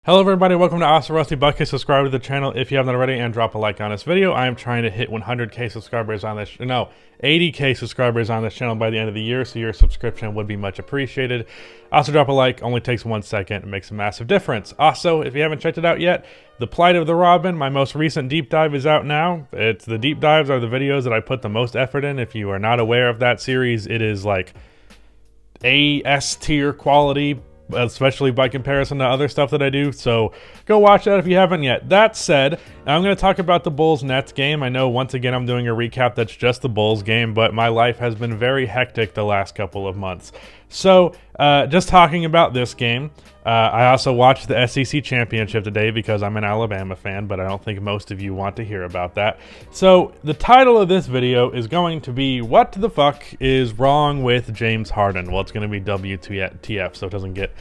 Hello everybody, welcome to Awesome Rusty Bucket. Subscribe to the channel if you haven't already and drop a like on this video. I am trying to hit 100k subscribers on this, 80k subscribers on this channel by the end of the year, so your subscription would be much appreciated. Also drop a like, only takes 1 second, it makes a massive difference. Also, if you haven't checked it out yet, The Plight of the Robin, my most recent deep dive is out now. The deep dives are the videos that I put the most effort in. If you are not aware of that series, it is like A-S tier quality, especially by comparison to other stuff that I do, so go watch that if you haven't yet. That said, I'm going to talk about the Bulls-Nets game. I know once again I'm doing a recap that's just the Bulls game, but my life has been very hectic the last couple of months. So, just talking about this game, I also watched the SEC Championship today because I'm an Alabama fan, but I don't think most of you want to hear about that. So, the title of this video is going to be, what the fuck is wrong with James Harden? Well, it's going to be WTF, so it doesn't get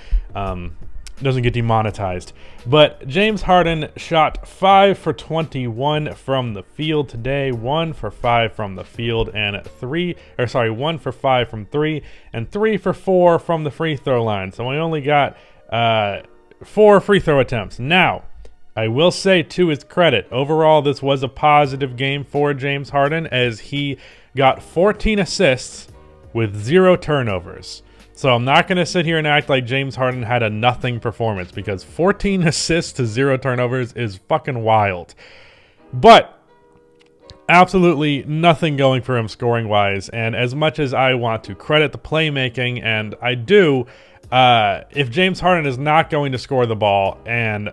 demonetized. But James Harden shot 5 for 21 from the field today, 1 for 5 from the field, and 1 for 5 from 3, and 3 for 4 from the free throw line. So we only got 4 free throw attempts. Now, I will say to his credit, overall this was a positive game for James Harden as he got 14 assists with 0 turnovers. So I'm not going to sit here and act like James Harden had a nothing performance, because 14 assists to 0 turnovers is fucking wild. But absolutely nothing going for him scoring-wise, and as much as I want to credit the playmaking, and I do, if James Harden is not going to score the ball and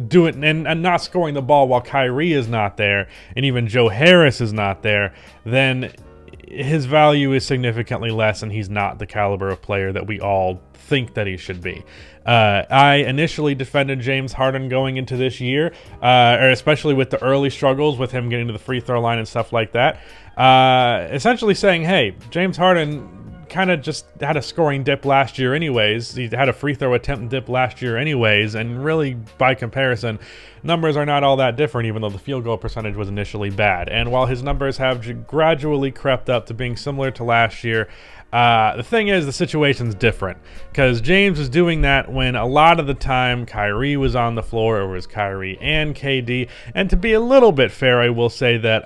do it and not scoring the ball while Kyrie is not there, and even Joe Harris is not there, then his value is significantly less, and he's not the caliber of player that we all think that he should be. I initially defended James Harden going into this year, or especially with the early struggles with him getting to the free throw line and stuff like that, essentially saying, hey, James Harden kind of just had a scoring dip last year anyways. He had a free throw attempt dip last year anyways, and really, by comparison, numbers are not all that different, even though the field goal percentage was initially bad. And while his numbers have gradually crept up to being similar to last year, the thing is, the situation's different, because James was doing that when a lot of the time Kyrie was on the floor, or it was Kyrie and KD. And to be a little bit fair, I will say that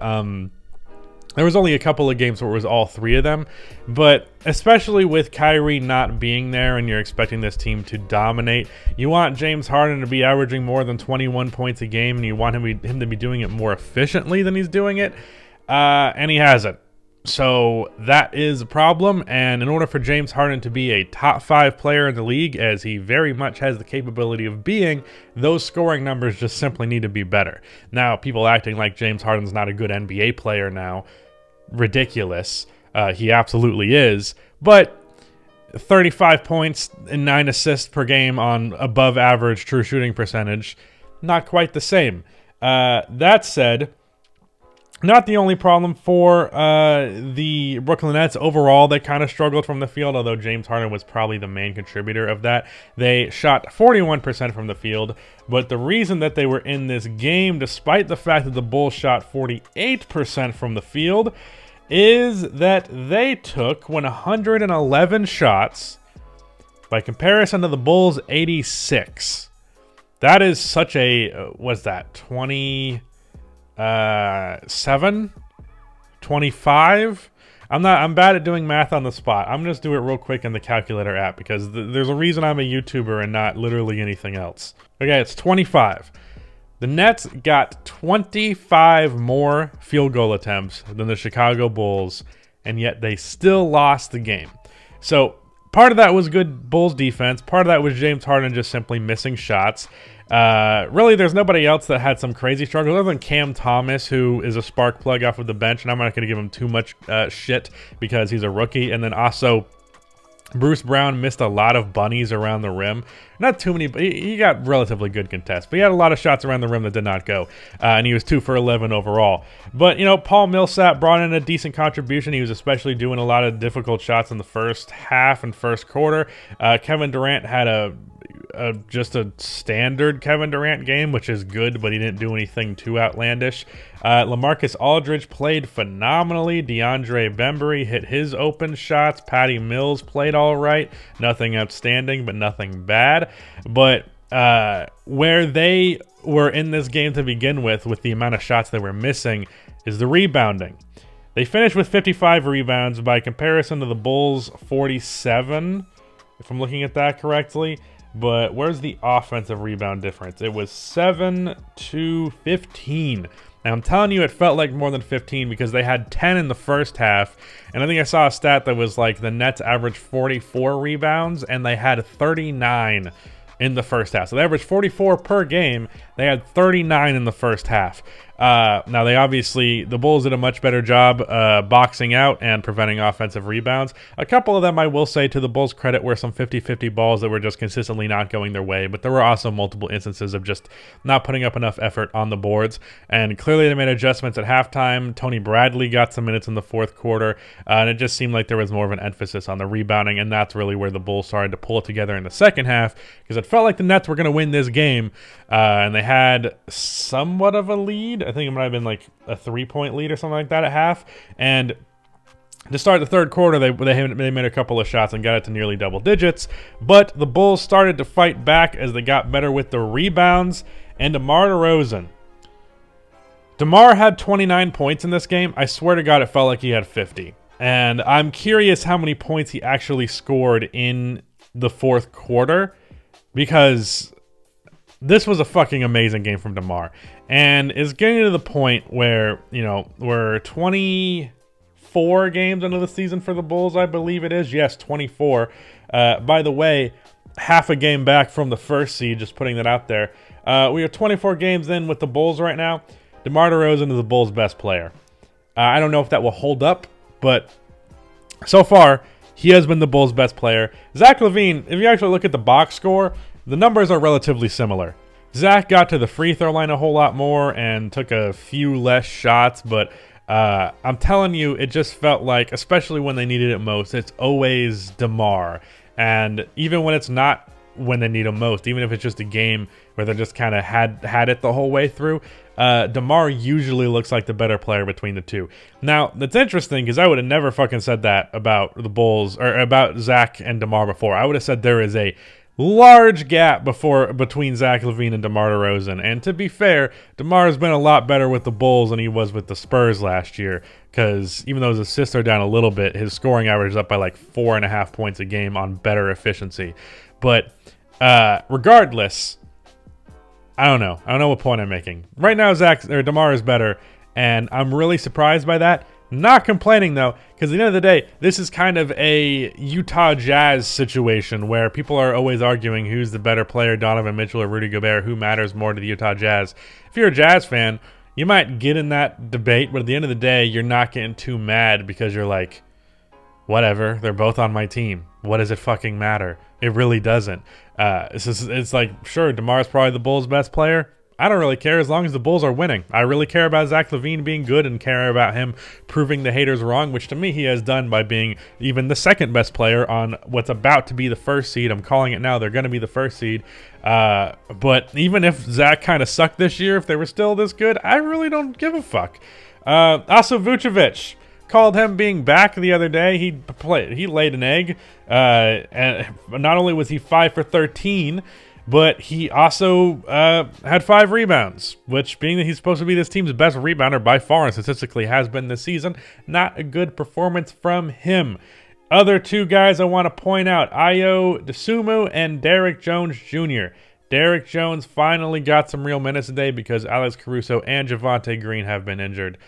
there was only a couple of games where it was all 3 of them, but especially with Kyrie not being there and you're expecting this team to dominate, you want James Harden to be averaging more than 21 points a game, and you want him to be doing it more efficiently than he's doing it, and he hasn't. So that is a problem, and in order for James Harden to be a top 5 player in the league, as he very much has the capability of being, those scoring numbers just simply need to be better. Now, people acting like James Harden's not a good NBA player now, ridiculous. He absolutely is, but 35 points and 9 assists per game on above average true shooting percentage, not quite the same. That said, not the only problem for the Brooklyn Nets overall. They kind of struggled from the field, although James Harden was probably the main contributor of that. They shot 41% from the field, but the reason that they were in this game, despite the fact that the Bulls shot 48% from the field, is that they took 111 shots by comparison to the Bulls' 86. That is such a, what's that, 27? 25? I'm bad at doing math on the spot. I'm gonna just do it real quick in the calculator app, because there's a reason I'm a YouTuber and not literally anything else. Okay, it's 25. The Nets got 25 more field goal attempts than the Chicago Bulls, and yet they still lost the game. So part of that was good Bulls defense. Part of that was James Harden just simply missing shots. Really, there's nobody else that had some crazy struggles other than Cam Thomas, who is a spark plug off of the bench, and I'm not going to give him too much shit because he's a rookie. And then also, Bruce Brown missed a lot of bunnies around the rim. Not too many, but he got relatively good contests. But he had a lot of shots around the rim that did not go. And he was 2 for 11 overall. But, Paul Millsap brought in a decent contribution. He was especially doing a lot of difficult shots in the first half and first quarter. Kevin Durant had just a standard Kevin Durant game, which is good, but he didn't do anything too outlandish. LaMarcus Aldridge played phenomenally. DeAndre Bembry hit his open shots. Patty Mills played all right. Nothing outstanding, but nothing bad. But where they were in this game to begin with the amount of shots they were missing, is the rebounding. They finished with 55 rebounds by comparison to the Bulls' 47, if I'm looking at that correctly. But where's the offensive rebound difference? It was 7 to 15. And I'm telling you, it felt like more than 15 because they had 10 in the first half. And I think I saw a stat that was like the Nets averaged 44 rebounds and they had 39 in the first half. So they averaged 44 per game. They had 39 in the first half. Now, the Bulls did a much better job boxing out and preventing offensive rebounds. A couple of them, I will say, to the Bulls' credit, were some 50-50 balls that were just consistently not going their way. But there were also multiple instances of just not putting up enough effort on the boards. And clearly they made adjustments at halftime. Tony Bradley got some minutes in the fourth quarter. And it just seemed like there was more of an emphasis on the rebounding. And that's really where the Bulls started to pull it together in the second half, because it felt like the Nets were going to win this game. And they had somewhat of a lead. I think it might have been like a 3-point lead or something like that at half. And to start the third quarter, they made a couple of shots and got it to nearly double digits. But the Bulls started to fight back as they got better with the rebounds. And DeMar DeRozan. DeMar had 29 points in this game. I swear to God, it felt like he had 50. And I'm curious how many points he actually scored in the fourth quarter, because this was a fucking amazing game from DeMar. And it's getting to the point where, we're 24 games into the season for the Bulls, I believe it is. Yes, 24. By the way, half a game back from the first seed, just putting that out there. We are 24 games in with the Bulls right now. DeMar DeRozan is the Bulls' best player. I don't know if that will hold up, but so far, he has been the Bulls' best player. Zach LaVine, if you actually look at the box score, the numbers are relatively similar. Zach got to the free throw line a whole lot more and took a few less shots, but I'm telling you, it just felt like, especially when they needed it most, it's always DeMar. And even when it's not when they need him most, even if it's just a game where they just kind of had it the whole way through, DeMar usually looks like the better player between the two. Now, that's interesting because I would have never fucking said that about the Bulls or about Zach and DeMar before. I would have said there is a large gap between Zach LaVine and DeMar DeRozan. And to be fair, DeMar has been a lot better with the Bulls than he was with the Spurs last year, because even though his assists are down a little bit, his scoring average is up by like 4.5 points a game on better efficiency. But regardless, I don't know what point I'm making. Right now, DeMar is better, and I'm really surprised by that. Not complaining, though, because at the end of the day, this is kind of a Utah Jazz situation where people are always arguing who's the better player, Donovan Mitchell or Rudy Gobert, who matters more to the Utah Jazz. If you're a Jazz fan, you might get in that debate, but at the end of the day, you're not getting too mad because you're like, whatever, they're both on my team. What does it fucking matter? It really doesn't. It's like, sure, DeMar's probably the Bulls' best player. I don't really care as long as the Bulls are winning. I really care about Zach LaVine being good and care about him proving the haters wrong, which to me he has done by being even the second best player on what's about to be the first seed. I'm calling it now. They're going to be the first seed. But even if Zach kind of sucked this year, if they were still this good, I really don't give a fuck. Also, Vucevic. Called him being back the other day. He laid an egg. And not only was he 5 for 13, but he also had 5 rebounds, which, being that he's supposed to be this team's best rebounder by far and statistically has been this season, not a good performance from him. Other two guys I want to point out, Ayo Dosunmu and Derrick Jones Jr. Derrick Jones finally got some real minutes today because Alex Caruso and Javonte Green have been injured.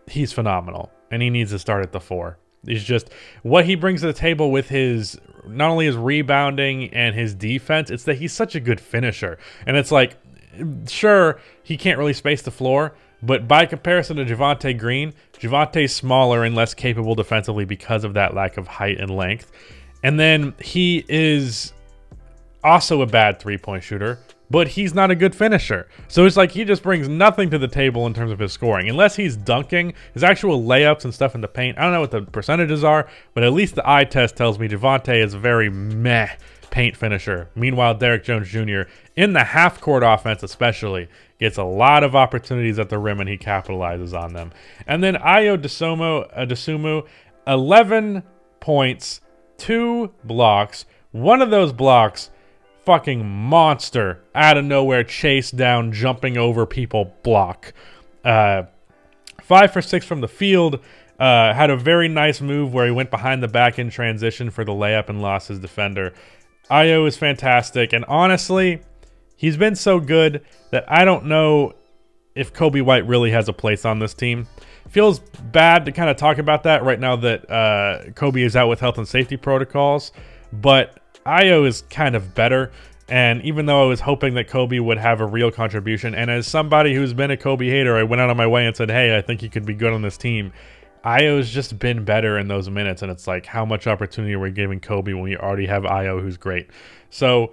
He's phenomenal, and he needs to start at the 4. He's just what he brings to the table with his not only his rebounding and his defense, it's that he's such a good finisher. And it's like, sure, he can't really space the floor, but by comparison to Javonte Green, Javonte's smaller and less capable defensively because of that lack of height and length. And then he is also a bad three-point shooter, but he's not a good finisher. So it's like he just brings nothing to the table in terms of his scoring. Unless he's dunking, his actual layups and stuff in the paint, I don't know what the percentages are, but at least the eye test tells me Javonte is a very meh paint finisher. Meanwhile, Derrick Jones Jr., in the half-court offense especially, gets a lot of opportunities at the rim and he capitalizes on them. And then Ayo Dosunmu, 11 points, 2 blocks. One of those blocks fucking monster out of nowhere, chase down, jumping over people, block. 5 for 6 from the field. Had a very nice move where he went behind the back in transition for the layup and lost his defender. Ayo is fantastic, and honestly, he's been so good that I don't know if Kobe White really has a place on this team. Feels bad to kind of talk about that right now that Kobe is out with health and safety protocols, but Ayo is kind of better. And even though I was hoping that Kobe would have a real contribution, and as somebody who's been a Kobe hater, I went out of my way and said, hey, I think he could be good on this team. Ayo's just been better in those minutes, and it's like, how much opportunity are we giving Kobe when we already have Ayo, who's great? So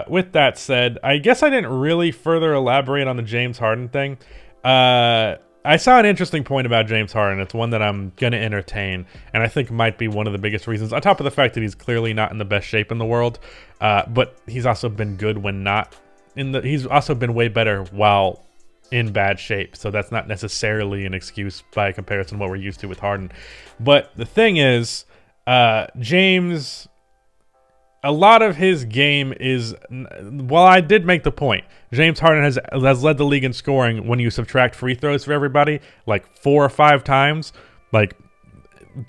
with that said, I guess I didn't really further elaborate on the James Harden thing. I saw an interesting point about James Harden. It's one that I'm going to entertain, and I think might be one of the biggest reasons, on top of the fact that he's clearly not in the best shape in the world, but he's also been good when not in the... He's also been way better while in bad shape, so that's not necessarily an excuse by comparison to what we're used to with Harden. But the thing is, James... A lot of his game is, well, I did make the point. James Harden has led the league in scoring when you subtract free throws for everybody, like 4 or 5 times. Like,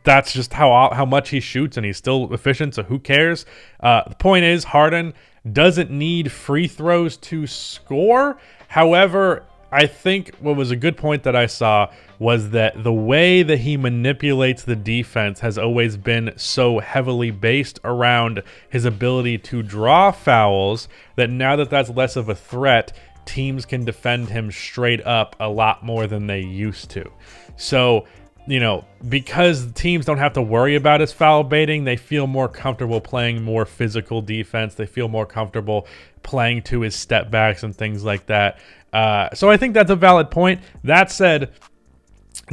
that's just how much he shoots, and he's still efficient, so who cares? The point is, Harden doesn't need free throws to score. However, I think what was a good point that I saw was that the way that he manipulates the defense has always been so heavily based around his ability to draw fouls that now that that's less of a threat, teams can defend him straight up a lot more than they used to. So, you know, because teams don't have to worry about his foul baiting, they feel more comfortable playing more physical defense. They feel more comfortable playing to his step backs and things like that. So I think that's a valid point. That said,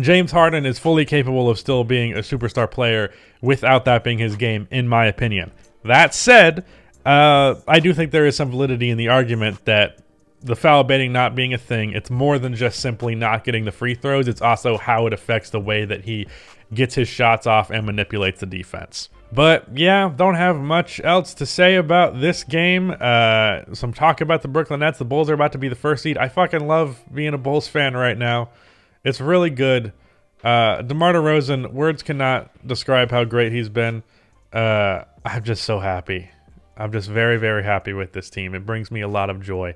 James Harden is fully capable of still being a superstar player without that being his game, in my opinion. That said, I do think there is some validity in the argument that the foul baiting not being a thing, it's more than just simply not getting the free throws. It's also how it affects the way that he gets his shots off and manipulates the defense. But yeah, don't have much else to say about this game. Some talk about the Brooklyn Nets. The Bulls are about to be the first seed. I fucking love being a Bulls fan right now. It's really good. DeMar DeRozan, words cannot describe how great he's been. I'm just so happy. I'm just very, very happy with this team. It brings me a lot of joy.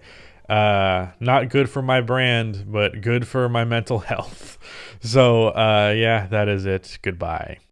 Not good for my brand, but good for my mental health. So, yeah, that is it. Goodbye.